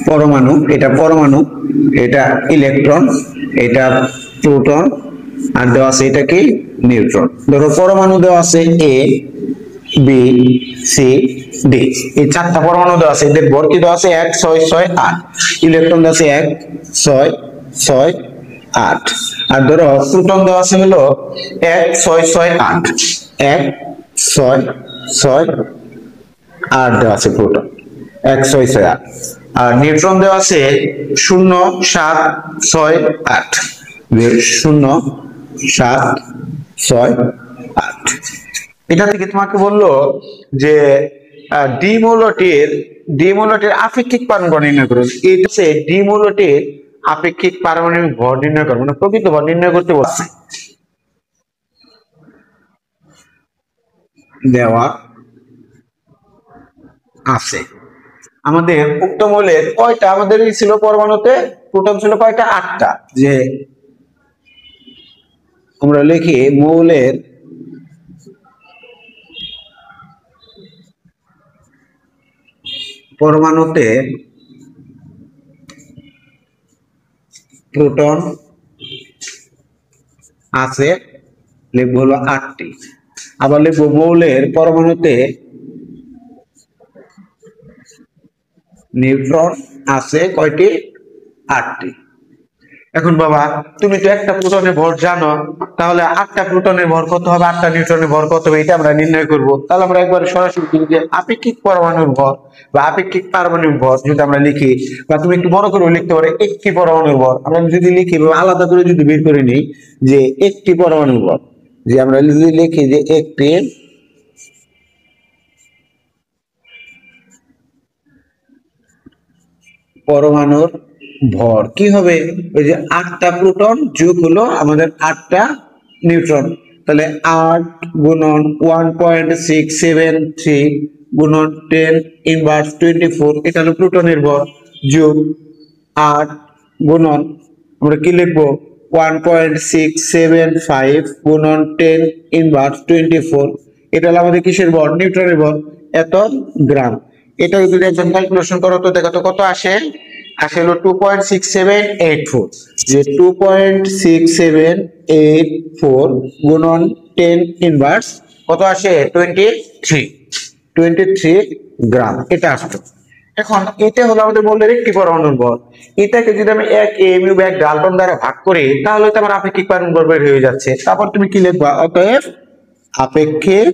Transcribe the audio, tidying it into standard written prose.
পরমাণু, এটা পরমাণু, এটা ইলেকট্রন, এটা প্রোটন, আর দেওয়া আছে এটা কি নিউট্রন। ধরো পরমাণু দেওয়া আছে এ বি সি ডি, এই চারটা পরমাণু দেওয়া আছে, এদের ভর কি দেওয়া আছে 1 6 6 8, ইলেকট্রন দেওয়া আছে 1 6 6 8, আর ধরো প্রোটন দেওয়া আছে হলো 1 6 6 8, 1 6 6 8 দেওয়া আছে প্রোটন 1 6 6 8, আর নিউট্রন দেওয়া আছে 0 7 6 8, 0 7 6 8। এটা থেকে তোমাকে বললো যে দ্বিমূলটির আপেক্ষিক পারমাণবিক নির্ণয় করো। এটা হচ্ছে দ্বিমূলটির আপেক্ষিক পারমাণবিক ভর নির্ণয় করো, মানে প্রকৃত ভর নির্ণয় করতে বলছে। দেওয়া আছে আমাদের উক্ত মৌলের কয়টা, আমাদের ছিল পরমাণুতে প্রোটন ছিল কয়টা 8টা, যে আমরা লিখি মৌলের পরমাণুতে প্রোটন আছে, লিখবো হলো 8টি। আবার লিখবো মৌলের পরমাণুতে নিউট্রন আছে কয়টি 8টি। এখন বাবা তুমি তো একটা প্রোটনের ভর জানো, তাহলে 8টা প্রোটনের ভর কত হবে, 8টা নিউট্রনের ভর কত হবে, এটা আমরা নির্ণয় করব। তাহলে আমরা একবার সরাসরি যে আপেক্ষিক পরমাণুর ভর বা আপেক্ষিক পারমাণবিক ভর যদি আমরা লিখি, বা তুমি একটু বড় করে লিখতে পারো একটি পরমাণুর ভর, আমরা যদি লিখি আলাদা করে যদি বের করে নিই যে একটি পরমাণুর ভর, যে আমরা যদি লিখি যে একটি পরমাণুর ভর কি হবে, ওই যে 8টা প্রোটন যোগ হলো আমাদের 8টা নিউট্রন, তাহলে 8 গুণন 1.673 গুণন 10 ইনভার্স 24, এটা হলো প্রোটনের ভর, যোগ 8 গুণন আমরা কি লিখবো 1.675 গুণন 10 ইনভার্স 24, এটা হলো আমাদের কিসের ভর, নিউট্রনের ভর, এত গ্রাম। এটা যদি একজন ক্যালকুলেশন করো তো দেখো তো কত আসে, হলো 2.6784, যে 2.6784 গুণন 10 ইনভার্স কত আসে 23 গ্রাম, এটা আসতো। এখন এটা হলো আমাদের মৌলের একটি পরমাণুর ভর, এটাকে যদি আমি 1 এমইউ বা 1 ডাল্টন দ্বারা ভাগ করি তাহলে তো আমার আপেক্ষিক পারমাণবিক ভর বের হয়ে যাচ্ছে। তারপর তুমি কি লিখবা, অতএব আপেক্ষিক